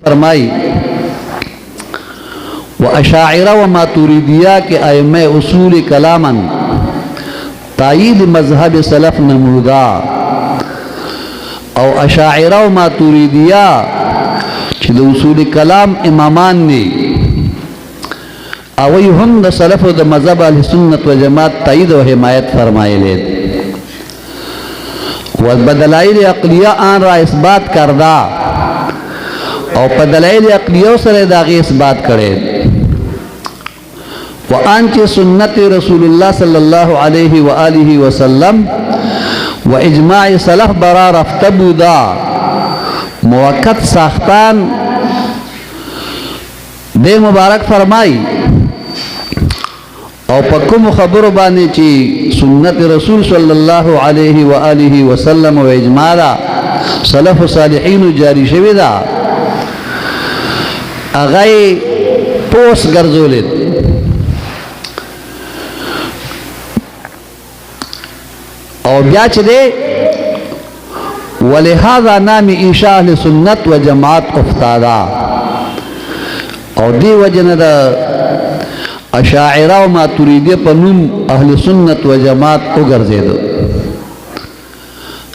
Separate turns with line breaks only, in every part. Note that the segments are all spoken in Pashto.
فرمائی و اشاعرہ و ماتوریدیہ کے ائمہ اصول کلامن تائید مذہب سلف نمودا او اشاعرہ و ماتوریدیہ چھ دا اصول کلام امامان نے اوی ہم دا سلف و دا مذہب اہل سنت و جماعت تائید و حمایت فرمائے لید و بدلائل عقلیہ آن را اثبات کردہ او پا دلائل عقلیہ سر داغی اثبات کرے و آنچہ سنت رسول اللہ صلی اللہ علیہ وآلہ وسلم و اجماع سلف برا رفتبو دا موقت ساختان دے مبارک فرمائی او پا کم خبر بانے چی سنت رسول صلی اللہ علیہ وآلہ وسلم و اجماع سلف و صالحین جاری شوی دا اغای پوس گرزولید او بیا چھ دے ولہذا نام عیشا اہل سنت و جماعت افتادا او دی وجن دا اشاعرہ و ماتوریدی پا نوم اہل سنت و جماعت اگرزید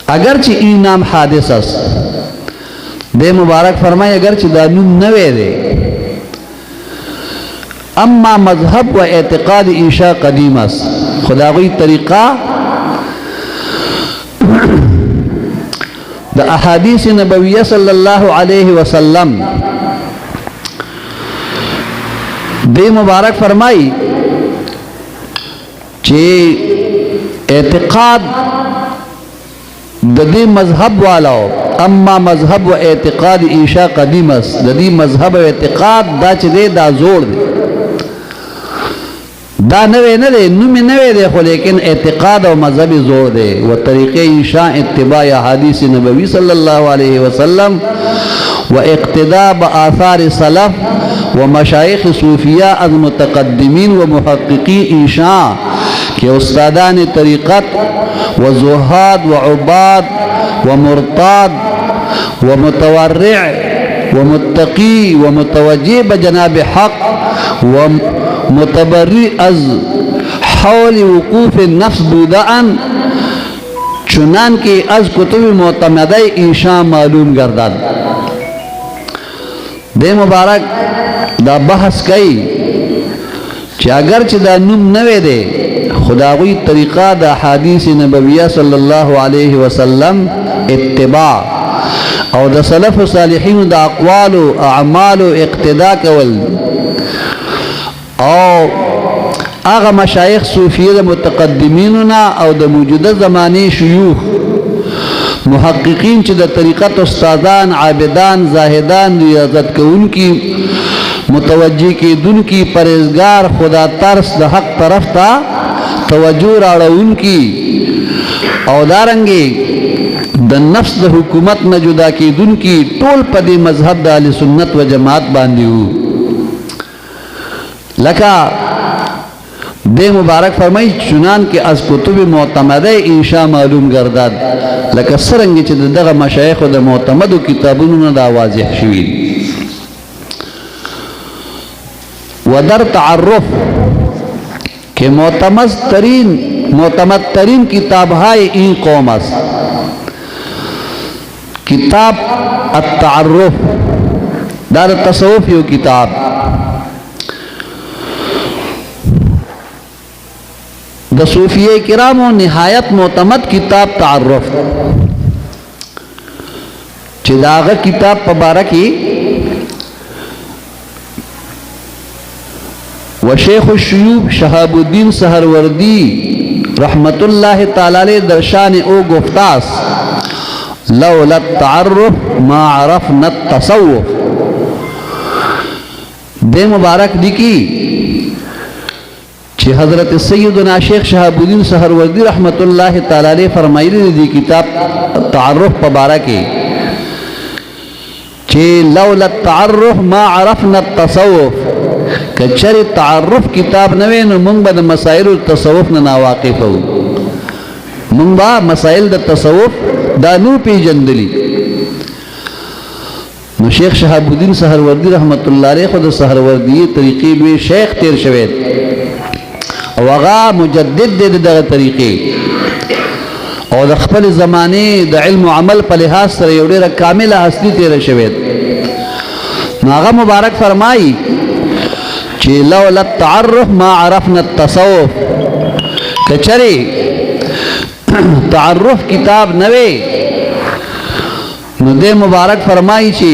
اگرچہ ای نام حادث اس دے مبارک فرمائے اگرچہ دا نوم نوے دے اما مذہب و اعتقاد عیشا قدیم اس خدا غوی طریقہ دا احادیث نبویہ صلی اللہ علیہ وسلم دے مبارک فرمائی چے اعتقاد دا دی مذہب والاو اما مذہب و اعتقاد عیشا قدیم اس دا دی مذہب و اعتقاد دا چے دے دا زور دے دا نوے نوے نومی نوے دے خو لیکن اعتقاد و مذہب زور دے و طریق عیشا اتباع حدیث نبوی صلی اللہ علیہ وسلم و اقتداء بآثار صلف و مشایخ صوفیہ از متقدمین و محققی عیشا کہ استادان طریقت و زہاد و عباد و مرتاد و متورع و متقی و متوجہ بجناب حق و متبری از حول وقوف النفس بودان چنان کی از کتب معتمدہ عیشا معلوم گردد دے مبارک دا بحث کئی چی اگرچہ دا نم نوے دے خداوی طریقہ دا حدیث نبویہ صلی اللہ علیہ وسلم اتباع او دا سلف و صالحین دا اقوال و اعمال و اقتداء کول او آغا مشایخ صوفیہ دا متقدمیننا او دا موجودہ زمانی شیوخ محققین چی دا طریقت استادان عابدان زاہدان ریاضت کے ان کی متوجہ کی دن کی پرہیزگار خدا ترس دا حق طرف تا توجہ راڑا ان کی او دارنگی دا نفس دا حکومت نہ جدا کی دن کی طول پدی مذہب دا اہل سنت و جماعت باندھی ہو لکا دے مبارک فرمائی چنان کے از کتب معتمدہ عیشا معلوم گردد لکا سرنگی چی دغا مشایخ دا معتمد و کتابونو دا واضح شوید و در تعرف کہ معتمد ترین کتاب ہے این قوم است کتاب التعرف دار تصوف یو کتاب دا صوفیہ کرام و نہایت معتمد کتاب تعرف چی داغا کتاب پبارکی و شیخ الشیوب شہاب الدین سہروردی رحمت اللہ تعالی درشان او گفتاس لولا التعرف ما عرفنا التصوف دے مبارک لکی چی حضرت سیدنا شیخ شہاب الدین سہروردی رحمت اللہ تعالی فرمائی دی کتاب تعرف پبارکی چی لولا التعرف ما عرفنا التصوف کچر تعرف کتاب نوے نو منگ با دا مسائل التصوف نا واقف ہو منگ با مسائل دا تصوف دا نو پی جندلی نو شیخ شهاب الدین سہروردی رحمت الله علیه خود سہروردی طریقې لوی شیخ تیر شوی او هغه مجدد دی دغه طریقې او د خپل زمانه د علم او عمل په لحاظ سره یو ډیره کامله هستی تیر شوی نو هغه مبارک فرمایي چې لولا التعرف ما عرفنا التصوف کچری تعرف کتاب نوې نو دې مبارک فرمایي چې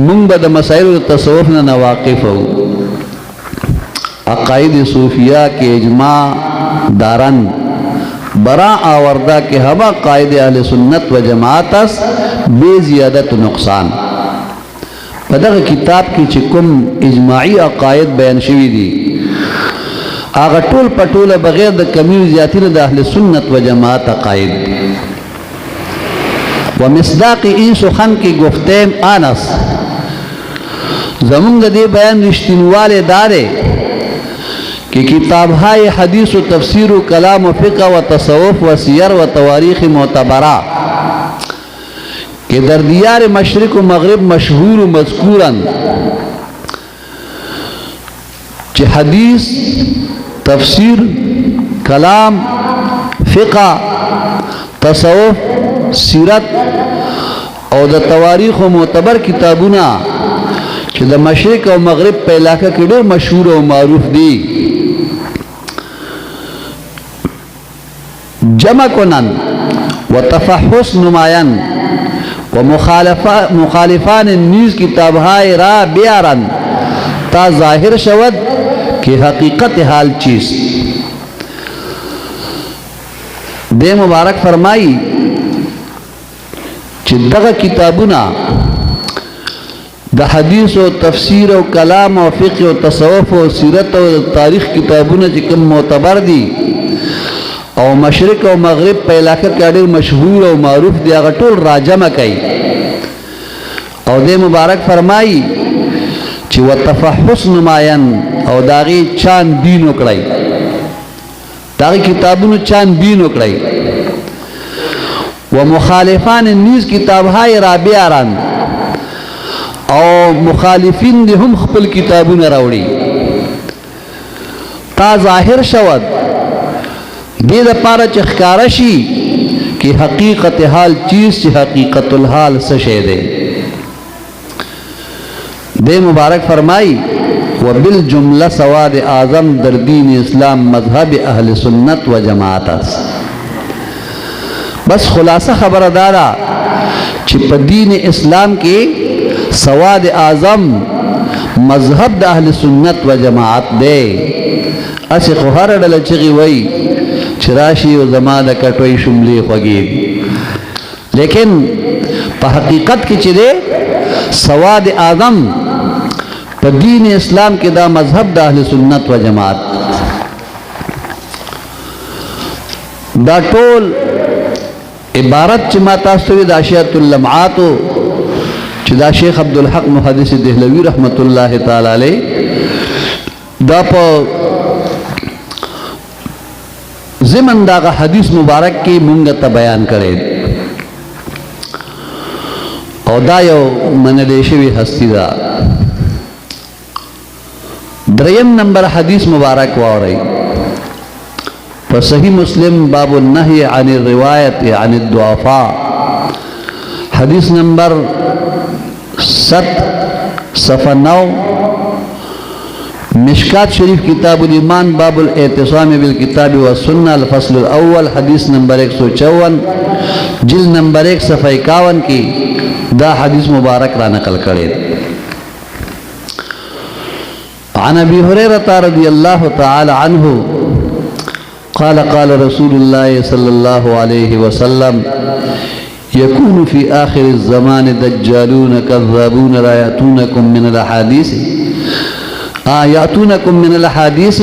موږ به د مسائل تصوف نه واقف وو عقاید صوفیہ کے اجماع دارن برا آوردہ کے ہوا قائد اہل سنت و جماعت بے زیادت نقصان پدغ کتاب کی چکم اجماعی عقائد بیان شوی دی آغا ټول پټول بغیر د کمی زیاتی د اهل سنت و جماعت عقائد و مصداق این سخن کی گفتیم آنس زمونږ دی بیان رشتینواله داره کہ کتاب های حدیث و تفسیر و کلام و فقہ و تصوف و سیر و تواریخ معتبرہ کہ در دیار مشرق و مغرب مشہور و مذکورا کہ حدیث تفسیر کلام فقہ تصوف سیرت او د تواریخ و معتبر کتابونه چې د مشرق او مغرب په علاقه کې ډېر مشهور او معروف دي جمع کنن و تفحص نمایان و مخالفان نیز کتابهای را بیارن تا ظاهر شود کہ حقیقت حال چیز دے مبارک فرمائی چې دغه کتابونه د حدیث او تفسیر او کلام او فقه او تصوف او سیرت او تاریخ کتابونه چې کوم معتبر دي او مشرق او مغرب په علاقه کې ډېر مشهور او معروف دي هغه ټول راجمع کوي او دې مبارک فرمایي چې وتفحص نمایان او داغي چان بین وکړي داغي کتابونو چان بین وکړي و مخالفان نیز کتابهای رابعاران او مخالفین دی هم خپل کتابونه راوړي تا ظاهر شود دې د پاره چې ښکارا شي کې حقیقت حال چیز چې حقیقت الحال څه شی دی دې مبارک فرمایي وبالجمله سواد اعظم در دین اسلام مذهب اهل سنت و جماعت بس خلاصہ خبردارا چې په دین اسلام کې سواد اعظم مذهب د اهل سنت و جماعت دی اسی خو هر ډله چغي وای چې راشي او زما د کټوي شملې خوږي لیکن په حقیقت کې چې دی سواد اعظم په دین اسلام کې دا مذهب د اهل سنت و جماعت دا ټول عبارت چې ما تاسو ته د اشیاء اللمعات چې دا شیخ عبدالحق محدث دهلوی رحمت الله تعالی علیه دا په زمن داغه حدیث مبارک کې مونږ ته بیان کړي او دا یو منلې شوی هستی دا دریم نمبر حدیث مبارک واوري فصحیح مسلم باب النهی عن الروایت عن الضعفاء حدیث نمبر 7 صفحہ 9 مشکات شریف کتاب الایمان باب الاعتصام بالکتاب والسنہ الفصل الاول حدیث نمبر 154 جلد نمبر 1 صفحہ 51 کی دا حدیث مبارک را نقل کرے عن ابی ہریرہ رضی اللہ تعالی عنہ قال قال رسول الله صلى الله عليه وسلم يكون في آخر الزمان دجالون كذابون لا يأتونكم من الحديث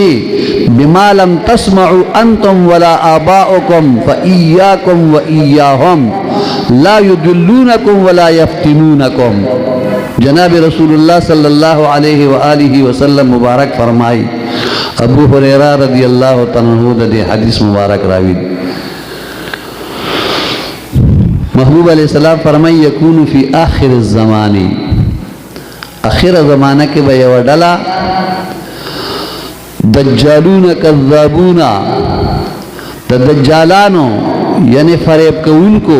بما لم تسمعوا أنتم ولا آباؤكم فإياكم وإياهم لا يدلونكم ولا يفتنونكم جناب رسول اللہ صلی اللہ علیہ وآلہ وسلم مبارک فرمائی ابو ہریرہ رضی اللہ عنہ دے حدیث مبارک راوی محبوب علیہ السلام فرمائی یکون فی آخر الزمانی आखिर ज़माना के बया डला दज्जालून कज़्ज़ाबूना, दज्जालानो यानी फरेब कौन को